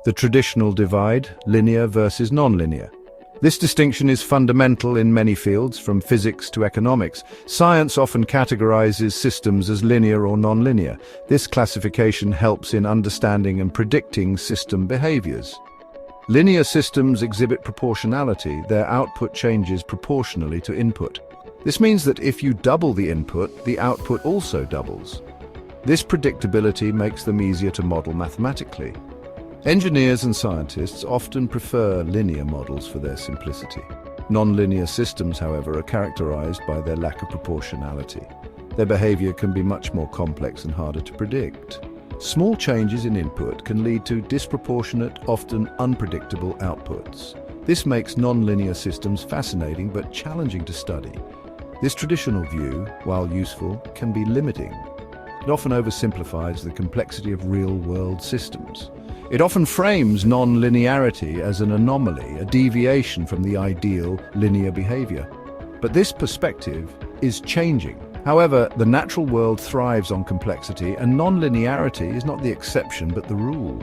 the traditional divide, linear versus nonlinear. This distinction is fundamental in many fields, from physics to economics. Science often categorizes systems as linear or nonlinear. This classification helps in understanding and predicting system behaviors. Linear systems exhibit proportionality. Their output changes proportionally to input. This means that if you double the input, the output also doubles. This predictability makes them easier to model mathematically. Engineers and scientists often prefer linear models for their simplicity. Nonlinear systems, however, are characterized by their lack of proportionality. Their behavior can be much more complex and harder to predict. Small changes in input can lead to disproportionate, often unpredictable outputs. This makes nonlinear systems fascinating but challenging to study. This traditional view, while useful, can be limiting. It often oversimplifies the complexity of real-world systems. It often frames non-linearity as an anomaly, a deviation from the ideal linear behavior. But this perspective is changing. However, the natural world thrives on complexity, and non-linearity is not the exception but the rule.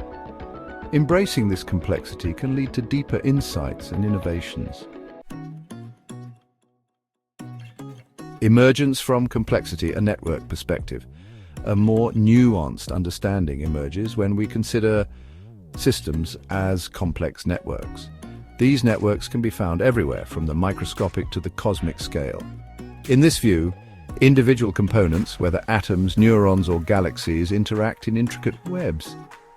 Embracing this complexity can lead to deeper insights and innovations. Emergence from complexity, a network perspective. A more nuanced understanding emerges when we consider systems as complex networks. These networks can be found everywhere, from the microscopic to the cosmic scale. In this view, individual components, whether atoms, neurons, or galaxies, interact in intricate webs.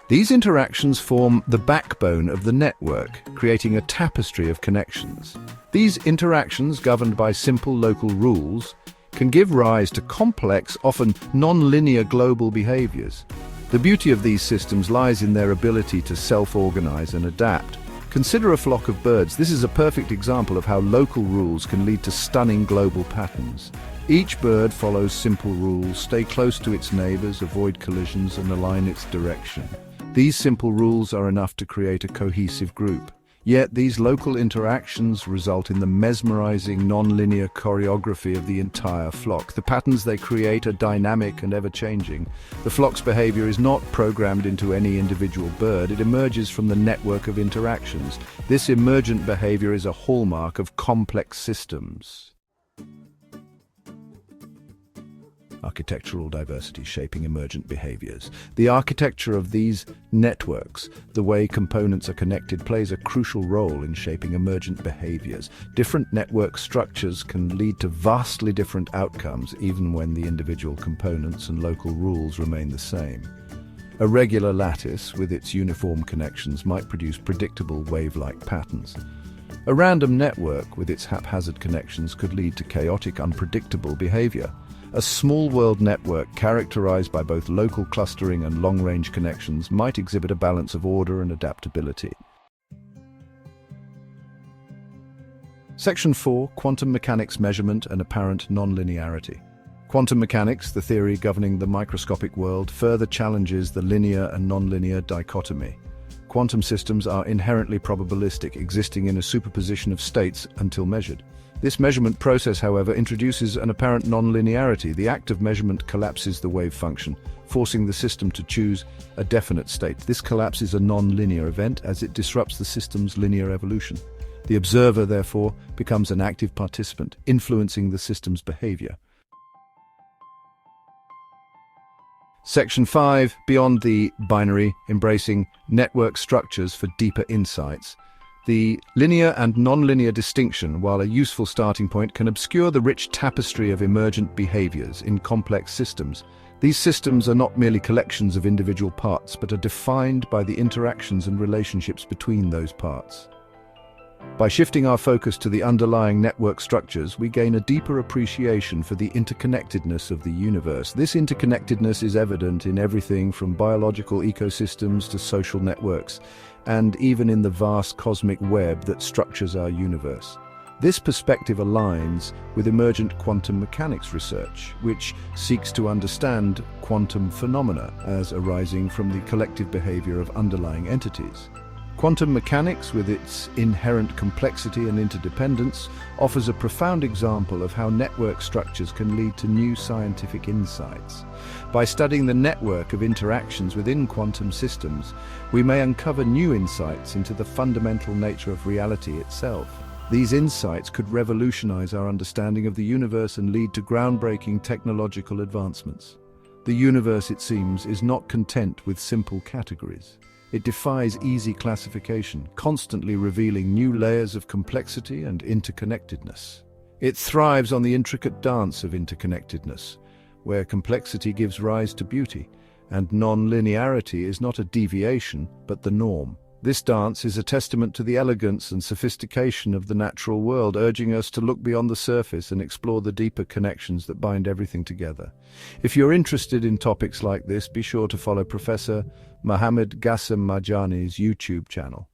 These interactions form the backbone of the network, creating a tapestry of connections. These interactions, governed by simple local rules, can give rise to complex, often non-linear global behaviors. The beauty of these systems lies in their ability to self-organize and adapt. Consider a flock of birds. This is a perfect example of how local rules can lead to stunning global patterns. Each bird follows simple rules: stay close to its neighbors, avoid collisions, and align its direction. These simple rules are enough to create a cohesive group. Yet these local interactions result in the mesmerizing non-linear choreography of the entire flock. The patterns they create are dynamic and ever-changing. The flock's behavior is not programmed into any individual bird. It emerges from the network of interactions. This emergent behavior is a hallmark of complex systems. Architectural diversity shaping emergent behaviors. The architecture of these networks, the way components are connected, plays a crucial role in shaping emergent behaviors. Different network structures can lead to vastly different outcomes, even when the individual components and local rules remain the same. A regular lattice, with its uniform connections, might produce predictable wave-like patterns. A random network, with its haphazard connections, could lead to chaotic, unpredictable behavior. A small world network characterized by both local clustering and long-range connections might exhibit a balance of order and adaptability. Section 4. Quantum mechanics measurement and apparent nonlinearity. Quantum mechanics, the theory governing the microscopic world, further challenges the linear and nonlinear dichotomy. Quantum systems are inherently probabilistic, existing in a superposition of states until measured. This measurement process, however, introduces an apparent nonlinearity. The act of measurement collapses the wave function, forcing the system to choose a definite state. This collapse is a non-linear event, as it disrupts the system's linear evolution. The observer, therefore, becomes an active participant, influencing the system's behavior. Section 5. Beyond the binary, embracing network structures for deeper insights. The linear and nonlinear distinction, while a useful starting point, can obscure the rich tapestry of emergent behaviors in complex systems. These systems are not merely collections of individual parts, but are defined by the interactions and relationships between those parts. By shifting our focus to the underlying network structures, we gain a deeper appreciation for the interconnectedness of the universe. This interconnectedness is evident in everything from biological ecosystems to social networks, and even in the vast cosmic web that structures our universe. This perspective aligns with emergent quantum mechanics research, which seeks to understand quantum phenomena as arising from the collective behavior of underlying entities. Quantum mechanics, with its inherent complexity and interdependence, offers a profound example of how network structures can lead to new scientific insights. By studying the network of interactions within quantum systems, we may uncover new insights into the fundamental nature of reality itself. These insights could revolutionize our understanding of the universe and lead to groundbreaking technological advancements. The universe, it seems, is not content with simple categories. It defies easy classification, constantly revealing new layers of complexity and interconnectedness. It thrives on the intricate dance of interconnectedness, where complexity gives rise to beauty, and non-linearity is not a deviation, but the norm. This dance is a testament to the elegance and sophistication of the natural world, urging us to look beyond the surface and explore the deeper connections that bind everything together. If you're interested in topics like this, be sure to follow Professor Mohammed Ghasem Marjani's YouTube channel.